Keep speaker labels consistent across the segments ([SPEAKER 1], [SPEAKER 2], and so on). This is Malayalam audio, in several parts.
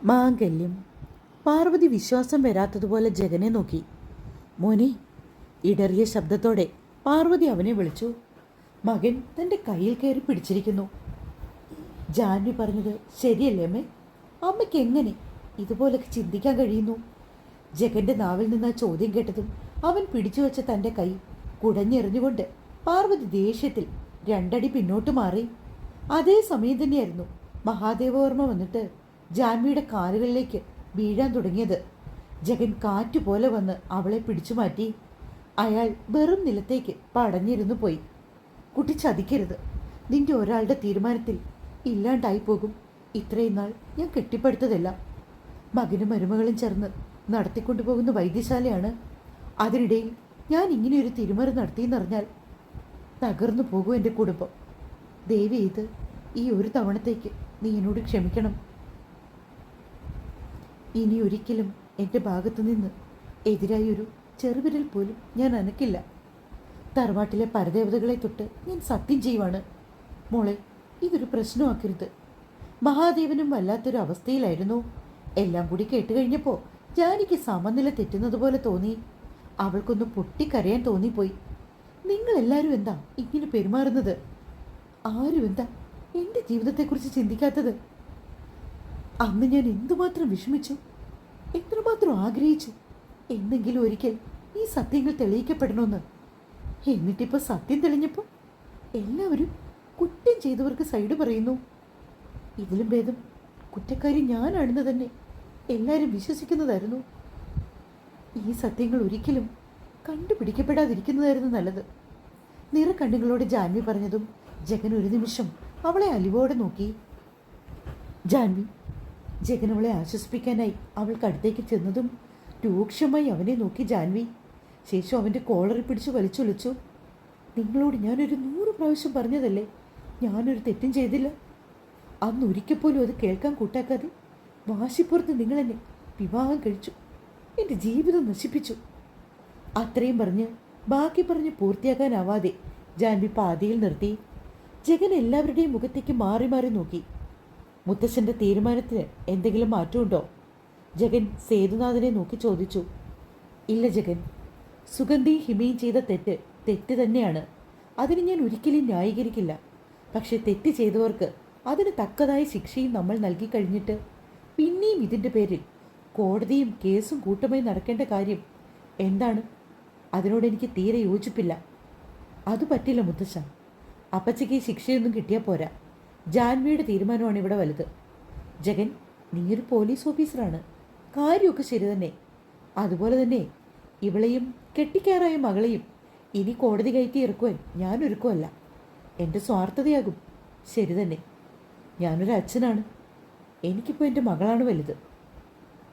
[SPEAKER 1] മാംഗല്യം. പാർവതി വിശ്വാസം വരാത്തതുപോലെ ജഗനെ നോക്കി. മോനെ, ഇടറിയ ശബ്ദത്തോടെ പാർവതി അവനെ വിളിച്ചു. മകൻ തൻ്റെ കയ്യിൽ കയറി പിടിച്ചിരിക്കുന്നു. ജാൻവി പറഞ്ഞത് ശരിയല്ലേ അമ്മേ? അമ്മയ്ക്ക് എങ്ങനെ ഇതുപോലൊക്കെ ചിന്തിക്കാൻ കഴിയുന്നു? ജഗന്റെ നാവിൽ നിന്ന് ആ ചോദ്യം കേട്ടതും അവൻ പിടിച്ചു വെച്ച തൻ്റെ കൈ കുടഞ്ഞെറിഞ്ഞുകൊണ്ട് പാർവതി ദേഷ്യത്തിൽ രണ്ടടി പിന്നോട്ട് മാറി. അതേ സമയം തന്നെയായിരുന്നു മഹാദേവവർമ്മ വന്നിട്ട് ജാൻവിയുടെ കാലുകളിലേക്ക് വീഴാൻ തുടങ്ങിയത്. ജഗൻ കാറ്റുപോലെ വന്ന് അവളെ പിടിച്ചു മാറ്റി. അയാൾ വെറും നിലത്തേക്ക് പടഞ്ഞിരുന്നു പോയി. കുട്ടി ചതിക്കരുത്. നിന്റെ ഒരാളുടെ തീരുമാനത്തിൽ ഇല്ലാണ്ടായി പോകും. ഇത്രയും നാൾ ഞാൻ കെട്ടിപ്പടുത്തതെല്ലാം. മകനും മരുമകളും ചേർന്ന് നടത്തിക്കൊണ്ടുപോകുന്ന വൈദ്യശാലയാണ്. അതിനിടയിൽ ഞാൻ ഇങ്ങനെയൊരു തിരുമറി നടത്തിയെന്നറിഞ്ഞാൽ തകർന്നു പോകും എൻ്റെ കുടുംബം. ദേവി, ഇത് ഈ ഒരു തവണത്തേക്ക് നീ എന്നോട് ക്ഷമിക്കണം. ഇനി ഒരിക്കലും എൻ്റെ ഭാഗത്തു നിന്ന് എതിരായൊരു ചെറുവിരൽ പോലും ഞാൻ അനക്കില്ല. തറവാട്ടിലെ പരദേവതകളെ തൊട്ട് ഞാൻ സത്യം ചെയ്യുവാണ്. മോളെ, ഇതൊരു പ്രശ്നമാക്കരുത്. മഹാദേവനും വല്ലാത്തൊരു അവസ്ഥയിലായിരുന്നു. എല്ലാം കൂടി കേട്ടുകഴിഞ്ഞപ്പോൾ ജാനിക്ക് സമനില തെറ്റുന്നത് പോലെ തോന്നി. അവൾക്കൊന്ന് പൊട്ടിക്കരയാൻ തോന്നിപ്പോയി. നിങ്ങളെല്ലാവരും എന്താ ഇങ്ങനെ പെരുമാറുന്നത്? ആരും എന്താ എൻ്റെ ജീവിതത്തെക്കുറിച്ച് ചിന്തിക്കാത്തത്? അന്ന് ഞാൻ എന്തുമാത്രം വിഷമിച്ചു, എത്രമാത്രം ആഗ്രഹിച്ചു എന്നെങ്കിലും ഒരിക്കൽ ഈ സത്യങ്ങൾ തെളിയിക്കപ്പെടണമെന്ന്. എന്നിട്ടിപ്പോൾ സത്യം തെളിഞ്ഞപ്പോൾ എല്ലാവരും കുറ്റം ചെയ്തവർക്ക് സൈഡ് പറയുന്നു. ഇതിലും ഭേദം കുറ്റക്കാരി ഞാനാണെന്ന് തന്നെ എല്ലാവരും വിശ്വസിക്കുന്നതായിരുന്നു. ഈ സത്യങ്ങൾ ഒരിക്കലും കണ്ടുപിടിക്കപ്പെടാതിരിക്കുന്നതായിരുന്നു നല്ലത്. നിറക്കണ്ണുകളോട് ജാൻവി പറഞ്ഞതും ജഗൻ ഒരു നിമിഷം അവളെ അലിവോടെ നോക്കി. ജാൻവി. ജഗൻ അവളെ ആശ്വസിപ്പിക്കാനായി അവൾക്കടുത്തേക്ക് ചെന്നതും രൂക്ഷമായി അവനെ നോക്കി ജാൻവി. ശേഷം അവൻ്റെ കോളറിൽ പിടിച്ച് വലിച്ചൊളിച്ചു. നിങ്ങളോട് ഞാനൊരു 100 പ്രാവശ്യം പറഞ്ഞതല്ലേ ഞാനൊരു തെറ്റും ചെയ്തില്ല. അന്ന് ഒരിക്കൽ പോലും അത് കേൾക്കാൻ കൂട്ടാക്കാതെ വാശിപ്പുറത്ത് നിങ്ങളെന്നെ വിവാഹം കഴിച്ചു. എൻ്റെ ജീവിതം നശിപ്പിച്ചു. അത്രയും പറഞ്ഞ് ബാക്കി പറഞ്ഞ് പൂർത്തിയാക്കാനാവാതെ ജാൻവി പാതിയിൽ നിർത്തി. ജഗൻ എല്ലാവരുടെയും മുഖത്തേക്ക് മാറി മാറി നോക്കി. മുത്തശ്ശൻ്റെ തീരുമാനത്തിന് എന്തെങ്കിലും മാറ്റമുണ്ടോ? ജഗൻ സേതുനാഥനെ നോക്കി ചോദിച്ചു. ഇല്ല ജഗൻ, സുഗന്ധിയും ഹിമയും ചെയ്ത തെറ്റ് തന്നെയാണ്. അതിന് ഞാൻ ഒരിക്കലും ന്യായീകരിക്കില്ല. പക്ഷെ തെറ്റ് ചെയ്തവർക്ക് അതിന് തക്കതായ ശിക്ഷയും നമ്മൾ നൽകി കഴിഞ്ഞിട്ട് പിന്നെയും ഇതിൻ്റെ പേരിൽ കോടതിയും കേസും കൂട്ടമായി നടക്കേണ്ട കാര്യം എന്താണ്? അതിനോട് എനിക്ക് തീരെ യോജിപ്പില്ല. അത് പറ്റില്ല മുത്തശ്ശ. അപ്പച്ചയ്ക്ക് ശിക്ഷയൊന്നും കിട്ടിയാൽ പോരാ. ജാൻവിയുടെ തീരുമാനമാണ് ഇവിടെ വലുത്. ജഗൻ, നീയൊരു പോലീസ് ഓഫീസറാണ്. കാര്യമൊക്കെ ശരി തന്നെ. അതുപോലെ തന്നെ ഇവളെയും കെട്ടിക്കാറായ മകളെയും ഇനി കോടതി കയറ്റി ഇറക്കുവാൻ ഞാൻ ഒരുക്കുമല്ല. എൻ്റെ സ്വാർത്ഥതയാകും. ശരി തന്നെ. ഞാനൊരു അച്ഛനാണ്. എനിക്കിപ്പോൾ എൻ്റെ മകളാണ് വലുത്.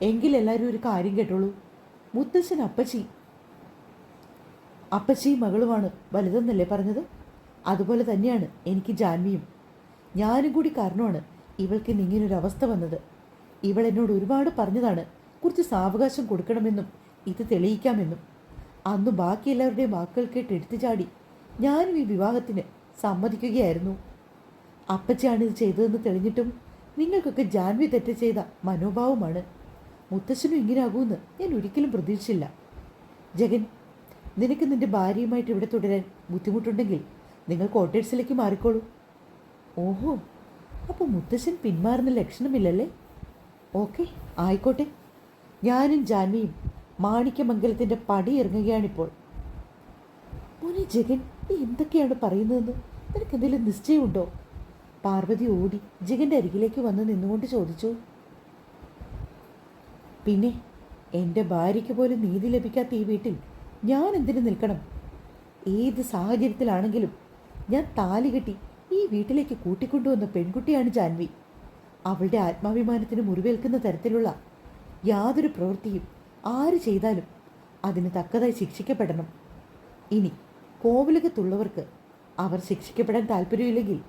[SPEAKER 1] എങ്കിലെല്ലാവരും ഒരു കാര്യം കേട്ടോളൂ. മുത്തശ്ശൻ അപ്പച്ചിയും മകളുമാണ് വലുതെന്നല്ലേ പറഞ്ഞത്? അതുപോലെ തന്നെയാണ് എനിക്ക് ജാൻവിയും. ഞാനും കൂടി കാരണമാണ് ഇവൾക്ക് ഇങ്ങനൊരു അവസ്ഥ വന്നത്. ഇവൾ എന്നോട് ഒരുപാട് പറഞ്ഞതാണ് കുറച്ച് സാവകാശം കൊടുക്കണമെന്നും ഇത് തെളിയിക്കാമെന്നും. അന്ന് ബാക്കി എല്ലാവരുടെയും വാക്കുകൾ കേട്ട് എടുത്തു ചാടി ഞാനും ഈ വിവാഹത്തിന് സമ്മതിക്കുകയായിരുന്നു. അപ്പച്ചിയാണ് ഇത് ചെയ്തതെന്ന് തെളിഞ്ഞിട്ടും നിങ്ങൾക്കൊക്കെ ജാൻവി തെറ്റ് ചെയ്ത മനോഭാവമാണ്. മുത്തശ്ശനും ഇങ്ങനെയാകുമെന്ന് ഞാൻ ഒരിക്കലും പ്രതീക്ഷിച്ചില്ല. ജഗൻ, നിനക്ക് നിൻ്റെ ഭാര്യയുമായിട്ട് ഇവിടെ തുടരാൻ ബുദ്ധിമുട്ടുണ്ടെങ്കിൽ നിങ്ങൾ ക്വാർട്ടേഴ്സിലേക്ക് മാറിക്കോളൂ. ഓഹോ, അപ്പോൾ മുത്തശ്ശൻ പിന്മാറുന്ന ലക്ഷണമില്ലല്ലേ? ഓക്കെ, ആയിക്കോട്ടെ. ഞാനും ജാൻവിയും മാണിക്യമംഗലത്തിൻ്റെ പടി ഇറങ്ങുകയാണിപ്പോൾ. മോനെ ജഗൻ, നീ എന്തൊക്കെയാണ് പറയുന്നതെന്ന് നിനക്ക് എന്തെങ്കിലും നിശ്ചയമുണ്ടോ? പാർവതി ഓടി ജഗൻ്റെ അരികിലേക്ക് വന്ന് നിന്നുകൊണ്ട് ചോദിച്ചു. പിന്നെ എൻ്റെ ഭാര്യയ്ക്ക് പോലും നീതി ലഭിക്കാത്ത ഈ വീട്ടിൽ ഞാൻ എന്തിനു നിൽക്കണം? ഏത് സാഹചര്യത്തിലാണെങ്കിലും ഞാൻ താലി കെട്ടി ഈ വീട്ടിലേക്ക് കൂട്ടിക്കൊണ്ടുവന്ന പെൺകുട്ടിയാണ് ജാൻവി. അവളുടെ ആത്മാഭിമാനത്തിന് മുറിവേൽക്കുന്ന തരത്തിലുള്ള യാതൊരു പ്രവൃത്തിയും ആര് ചെയ്താലും അതിന് തക്കതായി ശിക്ഷിക്കപ്പെടണം. ഇനി കോവിലകത്തുള്ളവർക്ക് അവർ ശിക്ഷിക്കപ്പെടാൻ താല്പര്യമില്ലെങ്കിൽ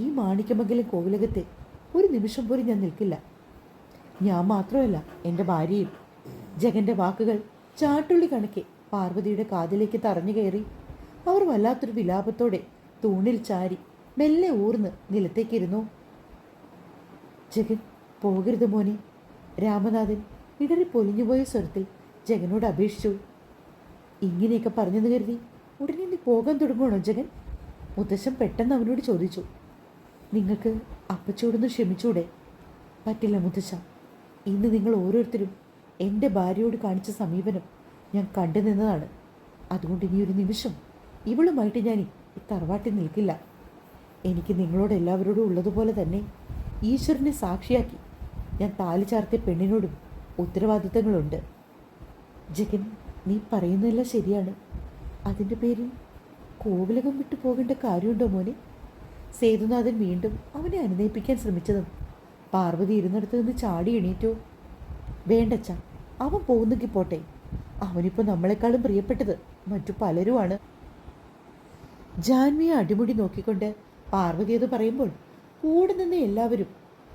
[SPEAKER 1] ഈ മാണിക്യമംഗലം കോവിലകത്തെ ഒരു നിമിഷം പോലും ഞാൻ നിൽക്കില്ല. ഞാൻ മാത്രമല്ല, എൻ്റെ ഭാര്യയും. ജഗൻ്റെ വാക്കുകൾ ചാട്ടുള്ളി കണക്കെ പാർവതിയുടെ കാതിലേക്ക് തറഞ്ഞു കയറി. അവർ വല്ലാത്തൊരു വിലാപത്തോടെ തൂണിൽ ചാരി മെല്ലെ ഊർന്ന് നിലത്തേക്കിരുന്നു. ജഗൻ, പോകരുത് മോനെ. രാമനാഥൻ ഇടറി പൊലിഞ്ഞുപോയ സ്വരത്തിൽ ജഗനോട് അപേക്ഷിച്ചു. ഇങ്ങനെയൊക്കെ പറഞ്ഞെന്ന് കരുതി ഉടനെ നീ പോകാൻ തുടങ്ങുവാണോ ജഗൻ? മുത്തശ്ശൻ പെട്ടെന്ന് അവനോട് ചോദിച്ചു. നിങ്ങൾക്ക് അപ്പച്ചോടൊന്ന് ക്ഷമിച്ചൂടെ? പറ്റില്ല മുത്തശ്ശ. ഇന്ന് നിങ്ങൾ ഓരോരുത്തരും എൻ്റെ ഭാര്യയോട് കാണിച്ച സമീപനം ഞാൻ കണ്ടു നിന്നതാണ്. അതുകൊണ്ട് ഇനി ഒരു നിമിഷം ഇവളുമായിട്ട് ഞാൻ ഈ തറവാട്ടിൽ നിൽക്കില്ല. എനിക്ക് നിങ്ങളോട് എല്ലാവരോടും ഉള്ളതുപോലെ തന്നെ ഈശ്വരനെ സാക്ഷിയാക്കി ഞാൻ താലി ചാർത്തിയ പെണ്ണിനോടും ഉത്തരവാദിത്തങ്ങളുണ്ട്. ജഗൻ, നീ പറയുന്നതെല്ലാം ശരിയാണ്. അതിൻ്റെ പേരിൽ കോവിലകം വിട്ടു പോകേണ്ട കാര്യമുണ്ടോ മോനെ? സേതുനാഥൻ വീണ്ടും അവനെ അനുനയിപ്പിക്കാൻ ശ്രമിച്ചതും പാർവതി ഇരുന്നിടത്ത് നിന്ന് ചാടി എണീറ്റോ. വേണ്ടച്ച, അവൻ പോകുന്നെങ്കിൽ പോട്ടെ. അവനിപ്പോൾ നമ്മളെക്കാളും പ്രിയപ്പെട്ടത് മറ്റു പലരുമാണ്. ജാൻവിയെ അടിമുടി നോക്കിക്കൊണ്ട് പാർവതി അത് പറയുമ്പോൾ കൂടെ നിന്ന് എല്ലാവരും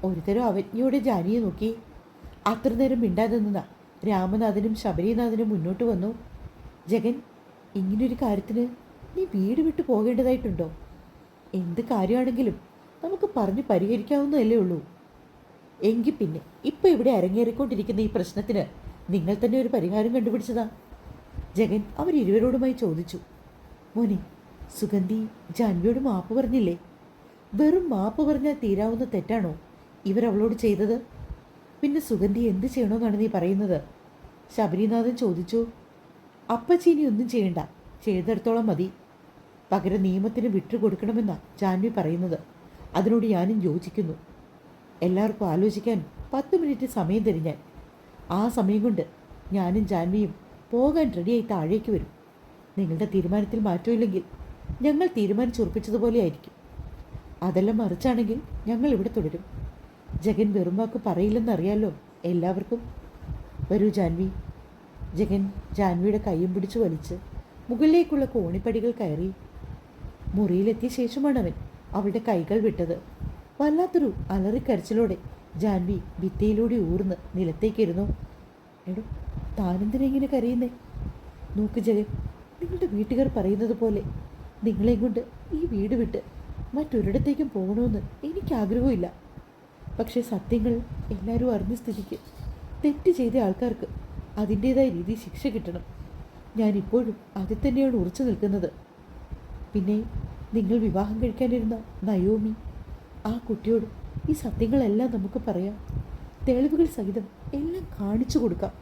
[SPEAKER 1] ഒരുതരം അവജ്ഞയോടെ ജാനിയെ നോക്കി. അത്ര നേരം മിണ്ടാതെ നിന്ന രാമനാഥനും ശബരിനാഥനും മുന്നോട്ട് വന്നു. ജഗൻ, ഇങ്ങനൊരു കാര്യത്തിന് നീ വീട് വിട്ടു പോകേണ്ടതായിട്ടുണ്ടോ? എന്ത് കാര്യമാണെങ്കിലും നമുക്ക് പറഞ്ഞ് പരിഹരിക്കാവുന്നതല്ലേ ഉള്ളൂ. എങ്കിൽ പിന്നെ ഇപ്പം ഇവിടെ അരങ്ങേറിക്കൊണ്ടിരിക്കുന്ന ഈ പ്രശ്നത്തിന് നിങ്ങൾ തന്നെ ഒരു പരിഹാരം കണ്ടുപിടിച്ചതാ? ജഗൻ അവരിരുവരോടുമായി ചോദിച്ചു. മോനെ, സുഗന്ധി ജാൻവിയോട് മാപ്പ് പറഞ്ഞില്ലേ? വെറും മാപ്പ് പറഞ്ഞാൽ തീരാവുന്ന തെറ്റാണോ ഇവരവളോട് ചെയ്തത്? പിന്നെ സുഗന്ധി എന്ത് ചെയ്യണമെന്നാണ് നീ പറയുന്നത്? ശബരിനാഥൻ ചോദിച്ചു. അപ്പച്ചി ഇനി ഒന്നും ചെയ്യണ്ട, ചെയ്തെടുത്തോളം മതി. പകരം നിയമത്തിന് വിട്ടുകൊടുക്കണമെന്നാണ് ജാൻവി പറയുന്നത്. അതിനോട് ഞാനും യോജിക്കുന്നു. എല്ലാവർക്കും ആലോചിക്കാൻ 10 മിനിറ്റ് സമയം തരും ഞാൻ. ആ സമയം കൊണ്ട് ഞാനും ജാൻവിയും പോകാൻ റെഡിയായി താഴേക്ക് വരും. നിങ്ങളുടെ തീരുമാനത്തിൽ മാറ്റമില്ലെങ്കിൽ ഞങ്ങൾ തീരുമാനിച്ചുറപ്പിച്ചതുപോലെ ആയിരിക്കും. അതെല്ലാം മറിച്ചാണെങ്കിൽ ഞങ്ങൾ ഇവിടെ തുടരും. ജഗൻ വെറും വാക്ക് പറയില്ലെന്നറിയാലോ എല്ലാവർക്കും. വരൂ ജാൻവി. ജഗൻ ജാൻവിയുടെ കൈയും പിടിച്ചു വലിച്ച് മുകളിലേക്കുള്ള കോണിപ്പടികൾ കയറി. മുറിയിലെത്തിയ ശേഷമാണ് അവൻ അവളുടെ കൈകൾ വിട്ടത്. വല്ലാത്തൊരു അലറിക്കരച്ചിലോടെ ജാൻവി ഭിത്തിയിലൂടെ ഊർന്ന് നിലത്തേക്കിരുന്നു. എടോ, താനെന്തിനാ ഇങ്ങനെ കരയുന്നേ? നോക്ക് ജഗൻ, നിങ്ങളുടെ വീട്ടുകാർ പറയുന്നത് പോലെ നിങ്ങളെയും കൊണ്ട് ഈ വീട് വിട്ട് മറ്റൊരിടത്തേക്കും പോകണമെന്ന് എനിക്ക് ആഗ്രഹമില്ല. പക്ഷേ സത്യങ്ങൾ എല്ലാവരും അറിഞ്ഞ സ്ഥിതിക്ക് തെറ്റ് ചെയ്ത ആൾക്കാർക്ക് അതിൻ്റേതായ രീതിയിൽ ശിക്ഷ കിട്ടണം. ഞാനിപ്പോഴും അതിൽ തന്നെയാണ് ഉറച്ചു നിൽക്കുന്നത്. പിന്നെ നിങ്ങൾ വിവാഹം കഴിക്കാനിരുന്ന നയോമി, ആ കുട്ടിയോട് ഈ സത്യങ്ങളെല്ലാം നമുക്ക് പറയാം. തെളിവുകൾ സഹിതം എല്ലാം കാണിച്ചു കൊടുക്കാം.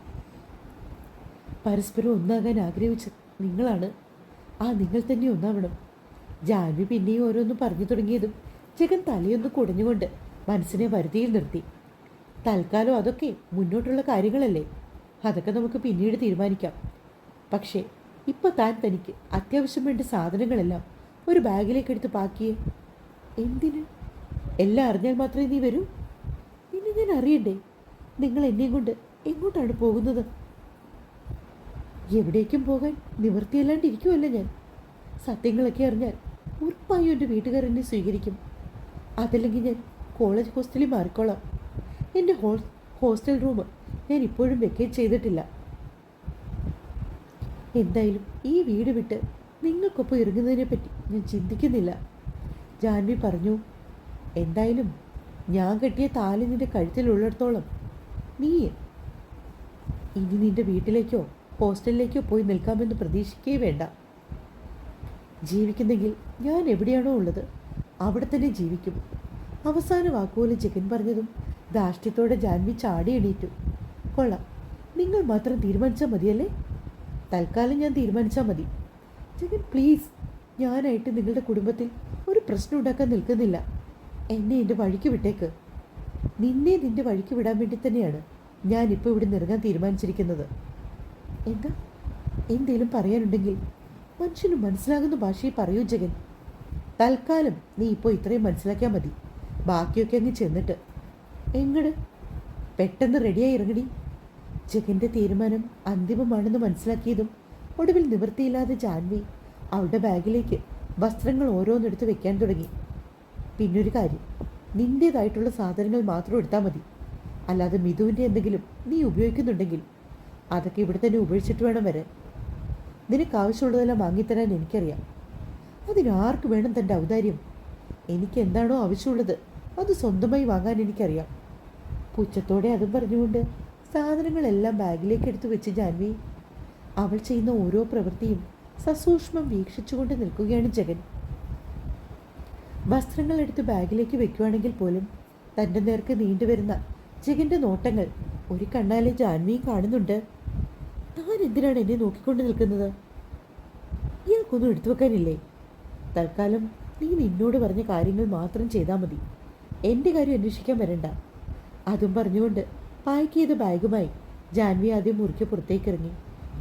[SPEAKER 1] പരസ്പരം ഒന്നാകാൻ ആഗ്രഹിച്ചത് നിങ്ങളാണ്. ആ നിങ്ങൾ തന്നെ ഒന്നാവണം. ജാൻവി പിന്നെയും ഓരോന്നും പറഞ്ഞു തുടങ്ങിയതും ജഗൻ തലയൊന്ന് കുടഞ്ഞുകൊണ്ട് മനസ്സിനെ വരുതിയിൽ നിർത്തി. തൽക്കാലം അതൊക്കെ മുന്നോട്ടുള്ള കാര്യങ്ങളല്ലേ, അതൊക്കെ നമുക്ക് പിന്നീട് തീരുമാനിക്കാം. പക്ഷേ ഇപ്പോൾ താൻ തനിക്ക് അത്യാവശ്യം വേണ്ട സാധനങ്ങളെല്ലാം ഒരു ബാഗിലേക്ക് എടുത്ത് പാക്കിയേ. എന്തിന്? എല്ലാം അറിഞ്ഞാൽ മാത്രമേ നീ വരൂ. നിന്നെ ഞാൻ അറിയണ്ടേ? നിങ്ങൾ എന്നെയും കൊണ്ട് എങ്ങോട്ടാണ് പോകുന്നത്? എവിടേക്കും പോകാൻ നിവൃത്തിയല്ലാണ്ടിരിക്കുമല്ല ഞാൻ. സത്യങ്ങളൊക്കെ അറിഞ്ഞാൽ ഉറപ്പായും എൻ്റെ വീട്ടുകാർ എന്നെ സ്വീകരിക്കും. അതല്ലെങ്കിൽ ഞാൻ കോളേജ് ഹോസ്റ്റലിൽ മാറിക്കോളാം. എൻ്റെ ഹോസ്റ്റൽ റൂം ഞാൻ ഇപ്പോഴും വെക്കേറ്റ് ചെയ്തിട്ടില്ല. എന്തായാലും ഈ വീട് വിട്ട് നിങ്ങൾക്കൊപ്പം ഇറങ്ങുന്നതിനെപ്പറ്റി ഞാൻ ചിന്തിക്കുന്നില്ല. ജാൻവി പറഞ്ഞു. എന്തായാലും ഞാൻ കെട്ടിയ താലി നിൻ്റെ കഴുത്തിലുള്ളിടത്തോളം നീ ഇനി നിൻ്റെ വീട്ടിലേക്കോ ഹോസ്റ്റലിലേക്കോ പോയി നിൽക്കാമെന്ന് പ്രതീക്ഷിക്കേ വേണ്ട. ജീവിക്കുന്നെങ്കിൽ ഞാൻ എവിടെയാണോ ഉള്ളത് അവിടെ തന്നെ ജീവിക്കും. അവസാന വാക്കുപോലെ ജഗൻ പറഞ്ഞതും ധാർഷ്ട്യത്തോടെ ജാൻവി ചാടി എണീറ്റു. കൊള്ളാം, നിങ്ങൾ മാത്രം തീരുമാനിച്ചാൽ മതിയല്ലേ? തൽക്കാലം ഞാൻ തീരുമാനിച്ചാൽ മതി. ജഗൻ പ്ലീസ്, ഞാനായിട്ട് നിങ്ങളുടെ കുടുംബത്തിൽ ഒരു പ്രശ്നം ഉണ്ടാക്കാൻ നിൽക്കുന്നില്ല. എന്നെ എൻ്റെ വഴിക്ക് വിട്ടേക്ക്. നിന്നെ നിൻ്റെ വഴിക്ക് വിടാൻ വേണ്ടി തന്നെയാണ് ഞാനിപ്പോൾ ഇവിടെ നിറങ്ങാൻ തീരുമാനിച്ചിരിക്കുന്നത്. എന്താ എന്തേലും പറയാനുണ്ടെങ്കിൽ മനുഷ്യന് മനസ്സിലാകുന്ന ഭാഷയിൽ പറയൂ ജഗൻ. തൽക്കാലം നീ ഇപ്പോൾ ഇത്രയും മനസ്സിലാക്കിയാൽ മതി. ബാക്കിയൊക്കെ അങ്ങ് ചെന്നിട്ട് എങ്ങട് പെട്ടെന്ന് റെഡിയായി ഇറങ്ങടി. ജഗൻ്റെ തീരുമാനം അന്തിമമാണെന്ന് മനസ്സിലാക്കിയതും ഒടുവിൽ നിവൃത്തിയില്ലാതെ ജാൻവി അവളുടെ ബാഗിലേക്ക് വസ്ത്രങ്ങൾ ഓരോന്നെടുത്ത് വെക്കാൻ തുടങ്ങി. പിന്നൊരു കാര്യം, നിൻ്റേതായിട്ടുള്ള സാധനങ്ങൾ മാത്രം എടുത്താൽ മതി. അല്ലാതെ മിഥുവിൻ്റെ എന്തെങ്കിലും നീ ഉപയോഗിക്കുന്നുണ്ടെങ്കിൽ അതൊക്കെ ഇവിടെ തന്നെ ഉപയോഗിച്ചിട്ട് വേണം വരാൻ. നിനക്ക് ആവശ്യമുള്ളതെല്ലാം വാങ്ങിത്തരാൻ എനിക്കറിയാം. അതിനാർക്ക് വേണം തൻ്റെ ഔദാര്യം? എനിക്ക് എന്താണോ ആവശ്യമുള്ളത് അത് സ്വന്തമായി വാങ്ങാൻ എനിക്കറിയാം. പുച്ഛത്തോടെ അതും പറഞ്ഞുകൊണ്ട് സാധനങ്ങളെല്ലാം ബാഗിലേക്ക് എടുത്തു വെച്ച് ജാൻവി. അവൾ ചെയ്യുന്ന ഓരോ പ്രവൃത്തിയും സസൂക്ഷ്മം വീക്ഷിച്ചുകൊണ്ട് നിൽക്കുകയാണ് ജഗൻ. വസ്ത്രങ്ങൾ എടുത്ത് ബാഗിലേക്ക് വെക്കുവാണെങ്കിൽ പോലും തൻ്റെ നേർക്ക് നീണ്ടുവരുന്ന ജഗൻ്റെ നോട്ടങ്ങൾ ഒരു കണ്ണാലെ ജാൻവിയും കാണുന്നുണ്ട്. താൻ എന്തിനാണ് എന്നെ നോക്കിക്കൊണ്ട് നിൽക്കുന്നത്? ഇയാൾക്കൊന്നും എടുത്തു വെക്കാനില്ലേ? തൽക്കാലം നീ നിന്നോട് പറഞ്ഞ കാര്യങ്ങൾ മാത്രം ചെയ്താൽ മതി. എൻ്റെ കാര്യം അന്വേഷിക്കാൻ വരണ്ട. അതും പറഞ്ഞുകൊണ്ട് പാക്ക് ചെയ്ത ബാഗുമായി ജാൻവി ആദ്യം മുറിക്ക് പുറത്തേക്ക് ഇറങ്ങി.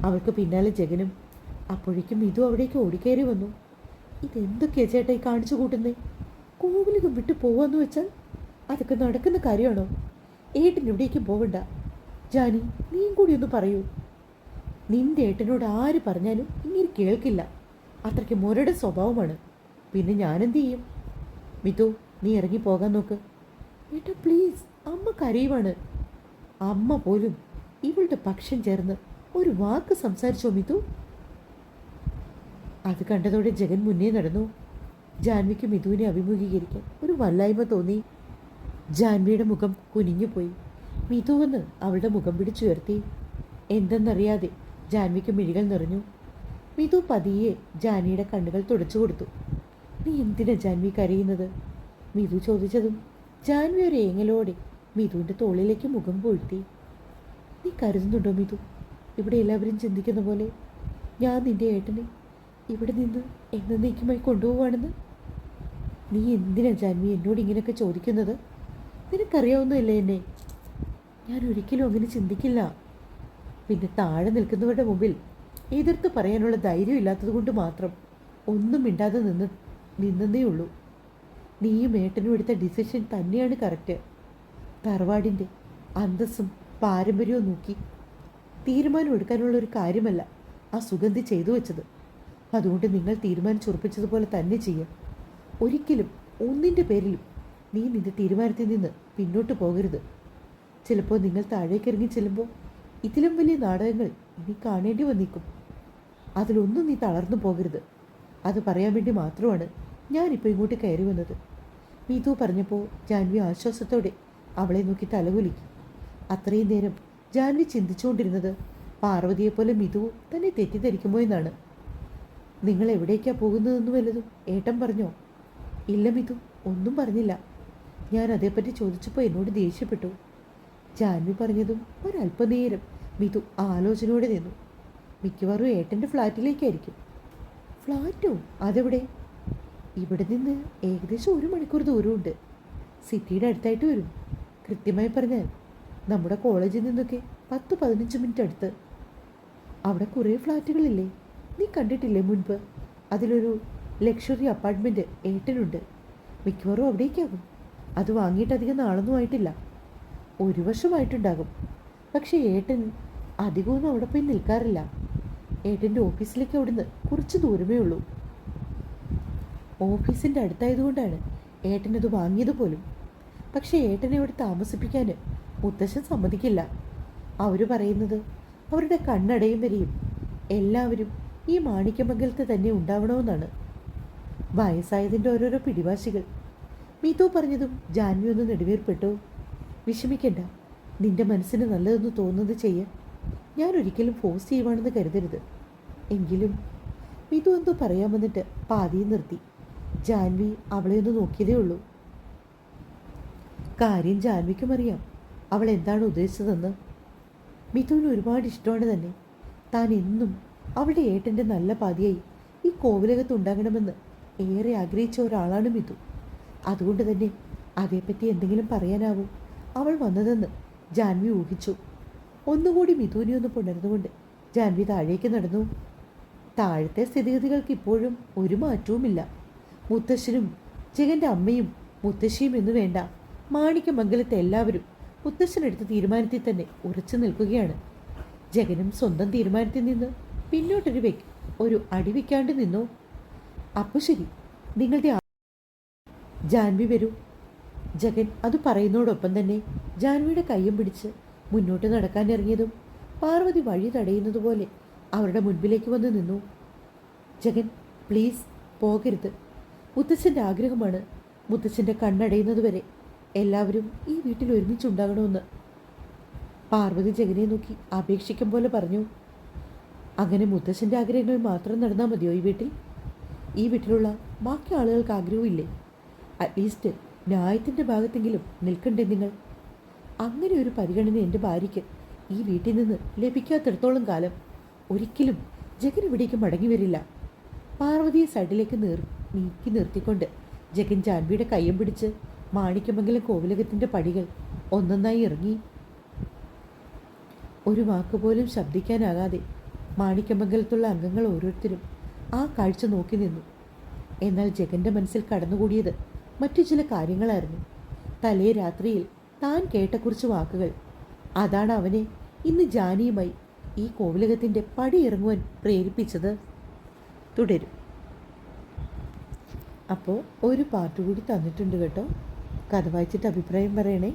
[SPEAKER 1] അവൾക്ക് പിന്നാലെ ജഗനും. അപ്പോഴേക്കും ഇതും അവിടേക്ക് ഓടിക്കയറി വന്നു. ഇതെന്തൊക്കെയാ ചേട്ടായി കാണിച്ചു കൂട്ടുന്നേ? കോവിലകം വിട്ട് പോവാന്ന് വെച്ചാൽ അതൊക്കെ നടക്കുന്ന കാര്യമാണോ? ഏട്ടൻ എവിടേക്കും പോവണ്ട. ജാനി, നീയും കൂടി ഒന്ന് പറയൂ. നിന്റെ ഏട്ടനോട് ആര് പറഞ്ഞാലും ഇങ്ങനെ കേൾക്കില്ല. അത്രയ്ക്ക് മുരയുടെ സ്വഭാവമാണ്. പിന്നെ ഞാനെന്ത് ചെയ്യും? മിതു, നീ ഇറങ്ങി പോകാൻ നോക്ക്. ഏട്ടാ പ്ലീസ്, അമ്മ കരയുവാണ്. അമ്മ പോലും ഇവളുടെ പക്ഷം ചേർന്ന് ഒരു വാക്ക് സംസാരിച്ചോ മിതു? അത് കണ്ടതോടെ ജഗൻ മുന്നേ നടന്നു. ജാൻവിക്ക് മിതുവിനെ അഭിമുഖീകരിക്കാൻ ഒരു വല്ലായ്മ തോന്നി. ജാൻവിയുടെ മുഖം കുനിഞ്ഞുപോയി. മിതു വന്ന് അവളുടെ മുഖം പിടിച്ചുയർത്തി. എന്തെന്നറിയാതെ ജാൻവിക്ക് മിഴികൾ നിറഞ്ഞു. മിതു പതിയെ ജാനിയുടെ കണ്ണുകൾ തുടച്ചു കൊടുത്തു. നീ എന്തിനാ ജാൻവി കരയുന്നത്? മിതു ചോദിച്ചതും ജാൻവി ഒരു ഏങ്ങലോടെ മിതുവിൻ്റെ തോളിലേക്ക് മുഖം പൊഴുത്തി. നീ കരുതുന്നുണ്ടോ മിതു, ഇവിടെ എല്ലാവരും ചിന്തിക്കുന്ന പോലെ ഞാൻ നിന്റെ ഏട്ടനെ ഇവിടെ നിന്ന് എന്നേക്കുമായി കൊണ്ടുപോവാണെന്ന്? നീ എന്തിനാ ജാൻവി എന്നോട് ഇങ്ങനെയൊക്കെ ചോദിക്കുന്നത്? നിനക്കറിയാവുന്നതല്ലേ എന്നെ? ഞാൻ ഒരിക്കലും അങ്ങനെ ചിന്തിക്കില്ല. പിന്നെ താഴെ നിൽക്കുന്നവരുടെ മുമ്പിൽ എതിർത്ത് പറയാനുള്ള ധൈര്യം ഇല്ലാത്തത് കൊണ്ട് മാത്രം ഒന്നും മിണ്ടാതെ നിന്നേ ഉള്ളൂ. നീയും ഏട്ടനും എടുത്ത ഡിസിഷൻ തന്നെയാണ് കറക്റ്റ്. തറവാടിൻ്റെ അന്തസ്സും പാരമ്പര്യവും നോക്കി തീരുമാനം എടുക്കാനുള്ള ഒരു കാര്യമല്ല ആ സുഗന്ധി ചെയ്തു വെച്ചത്. അതുകൊണ്ട് നിങ്ങൾ തീരുമാനിച്ചുറപ്പിച്ചതുപോലെ തന്നെ ചെയ്യാം. ഒരിക്കലും ഒന്നിൻ്റെ പേരിലും നീ നിന്റെ തീരുമാനത്തിൽ നിന്ന് പിന്നോട്ട് പോകരുത്. ചിലപ്പോൾ നിങ്ങൾ താഴേക്കിറങ്ങി ചെല്ലുമ്പോൾ ഇതിലും വലിയ നാടകങ്ങൾ ഇനി കാണേണ്ടി വന്നിരിക്കും. അതിലൊന്നും നീ തളർന്നു പോകരുത്. അത് പറയാൻ വേണ്ടി മാത്രമാണ് ഞാനിപ്പോൾ ഇങ്ങോട്ട് കയറി വന്നത്. മിതു പറഞ്ഞപ്പോൾ ജാൻവി ആശ്വാസത്തോടെ അവളെ നോക്കി തലകുലുക്കി. അത്രയും നേരം ജാൻവി ചിന്തിച്ചുകൊണ്ടിരുന്നത് പാർവതിയെപ്പോലെ മിതു തന്നെ തെറ്റിദ്ധരിക്കുമോ എന്നാണ്. നിങ്ങൾ എവിടേക്കാണ് പോകുന്നതെന്ന് വല്ലതും ഏട്ടൻ പറഞ്ഞോ? ഇല്ല മിതു, ഒന്നും പറഞ്ഞില്ല. ഞാൻ അതേപ്പറ്റി ചോദിച്ചപ്പോൾ എന്നോട് ദേഷ്യപ്പെട്ടു. ജാൻവി പറഞ്ഞതും ഒരല്പനേരം മിതു ആലോചനയോടെ നിന്നു. മിക്കവാറും ഏട്ടൻ്റെ ഫ്ലാറ്റിലേക്കായിരിക്കും. ഫ്ലാറ്റോ? അതെവിടെ? ഇവിടെ നിന്ന് ഏകദേശം 1 മണിക്കൂർ ദൂരമുണ്ട്. സിറ്റിയുടെ അടുത്തായിട്ട് വരും. കൃത്യമായി പറഞ്ഞാൽ നമ്മുടെ കോളേജിൽ നിന്നൊക്കെ 10-15 മിനിറ്റ് അടുത്ത്. അവിടെ കുറേ ഫ്ലാറ്റുകളില്ലേ? നീ കണ്ടിട്ടില്ലേ മുൻപ്? അതിലൊരു ലക്ഷറി അപ്പാർട്ട്മെൻറ്റ് ഏട്ടനുണ്ട്. മിക്കവാറും അവിടേക്കാകും. അത് വാങ്ങിയിട്ട് അധികം നാളൊന്നും ആയിട്ടില്ല. 1 വർഷമായിട്ടുണ്ടാകും. പക്ഷേ ഏട്ടൻ അധികമൊന്നും അവിടെ പോയി നിൽക്കാറില്ല. ഏട്ടൻ്റെ ഓഫീസിലേക്ക് അവിടുന്ന് കുറച്ച് ദൂരമേ ഉള്ളൂ. ഓഫീസിൻ്റെ അടുത്തായതുകൊണ്ടാണ് ഏട്ടനത് വാങ്ങിയത് പോലും. പക്ഷേ ഏട്ടനെ ഇവിടെ താമസിപ്പിക്കാൻ മുത്തശ്ശൻ സമ്മതിക്കില്ല. അവർ പറയുന്നത് അവരുടെ കണ്ണടയും വരെയും എല്ലാവരും ഈ മാണിക്യമംഗലത്ത് തന്നെ ഉണ്ടാവണമെന്നാണ്. വയസ്സായതിൻ്റെ ഓരോരോ പിടിവാശികൾ. മിതു പറഞ്ഞതും ജാൻവി ഒന്ന് നെടുവേർപ്പെട്ടു. വിഷമിക്കണ്ട, നിന്റെ മനസ്സിന് നല്ലതെന്ന് തോന്നുന്നത് ചെയ്യാൻ ഞാൻ ഒരിക്കലും ഫോഴ്സ് ചെയ്യുവാണെന്ന് കരുതരുത്. എങ്കിലും മിതു എന്തോ പറയാൻ വന്നിട്ട് പാതിയും നിർത്തി. ജാൻവി അവളെ ഒന്ന് നോക്കിയതേ ഉള്ളൂ. കാര്യം ജാൻവിക്കും അറിയാം അവൾ എന്താണ് ഉദ്ദേശിച്ചതെന്ന്. മിതുവിന് ഒരുപാട് ഇഷ്ടമാണ് തന്നെ. താൻ എന്നും അവളുടെ ഏട്ടൻ്റെ നല്ല പാതിയായി ഈ കോവിലകത്ത് ഉണ്ടാകണമെന്ന് ഏറെ ആഗ്രഹിച്ച ഒരാളാണ് മിതു. അതുകൊണ്ട് തന്നെ അതേപ്പറ്റി എന്തെങ്കിലും പറയാനാവും അവൾ വന്നതെന്ന് ജാൻവി ഊഹിച്ചു. ഒന്നുകൂടി മിതുവിനെ ഒന്ന് പുണർന്നുകൊണ്ട് ജാൻവി താഴേക്ക് നടന്നു. താഴത്തെ സ്ഥിതിഗതികൾക്ക് ഇപ്പോഴും ഒരു മാറ്റവുമില്ല. മുത്തശ്ശനും ജഗൻ്റെ അമ്മയും മുത്തശ്ശിയും എന്ന് വേണ്ട, മാണിക്യമംഗലത്തെ എല്ലാവരും മുത്തശ്ശനെടുത്ത തീരുമാനത്തിൽ തന്നെ ഉറച്ചു നിൽക്കുകയാണ്. ജഗനും സ്വന്തം തീരുമാനത്തിൽ നിന്ന് പിന്നോട്ടൊരു അടി വയ്ക്കാണ്ട് നിന്നു. അപ്പോൾ ശരി, നിങ്ങളുടെ ജാൻവി വരൂ. ജഗൻ അത് പറയുന്നതോടൊപ്പം തന്നെ ജാൻവിയുടെ കയ്യും പിടിച്ച് മുന്നോട്ട് നടക്കാനിറങ്ങിയതും പാർവതി വഴി തടയുന്നത് പോലെ അവരുടെ മുൻപിലേക്ക് വന്ന് നിന്നു. ജഗൻ, പ്ലീസ് പോകരുത്. മുത്തച്ഛൻ്റെ ആഗ്രഹമാണ്. മുത്തച്ഛൻ്റെ കണ്ണടയുന്നത് വരെ എല്ലാവരും ഈ വീട്ടിൽ ഒരുമിച്ചുണ്ടാകണമെന്ന്. പാർവതി ജഗനെ നോക്കി അപേക്ഷിക്കും പോലെ പറഞ്ഞു. അങ്ങനെ മുത്തശ്ശൻ്റെ ആഗ്രഹങ്ങൾ മാത്രം നടന്നാൽ മതിയോ ഈ വീട്ടിൽ? ഈ വീട്ടിലുള്ള ബാക്കി ആളുകൾക്ക് ആഗ്രഹമില്ലേ? അറ്റ്ലീസ്റ്റ് ന്യായത്തിൻ്റെ ഭാഗത്തെങ്കിലും നിൽക്കണ്ടേ നിങ്ങൾ? അങ്ങനെ ഒരു പരിഗണന എൻ്റെ ഭാര്യയ്ക്ക് ഈ വീട്ടിൽ നിന്ന് ലഭിക്കാത്തിടത്തോളം കാലം ഒരിക്കലും ജഗൻ ഇവിടേക്ക് മടങ്ങി വരില്ല. പാർവതിയെ സൈഡിലേക്ക് നീക്കി നിർത്തിക്കൊണ്ട് ജഗൻ ജാൻവിയുടെ കയ്യം പിടിച്ച് മാണിക്യമംഗലം കോവിലകത്തിൻ്റെ പടികൾ ഒന്നൊന്നായി ഇറങ്ങി. ഒരു വാക്കുപോലും ശബ്ദിക്കാനാകാതെ മാണിക്യമംഗലത്തുള്ള അംഗങ്ങൾ ഓരോരുത്തരും ആ കാഴ്ച നോക്കി നിന്നു. എന്നാൽ ജഗൻ്റെ മനസ്സിൽ കടന്നുകൂടിയത് മറ്റു ചില കാര്യങ്ങളായിരുന്നു. തലേ രാത്രിയിൽ താൻ കേട്ട കുറച്ച് വാക്കുകൾ. അതാണ് അവനെ ഇന്ന് ജാനിയുമായി ഈ കോവിലകത്തിൻ്റെ പടി ഇറങ്ങുവാൻ പ്രേരിപ്പിച്ചത്. തുടരും. അപ്പോൾ ഒരു പാർട്ട് കൂടി തന്നിട്ടുണ്ട് കേട്ടോ. കഥ വായിച്ചിട്ട് അഭിപ്രായം പറയണേ.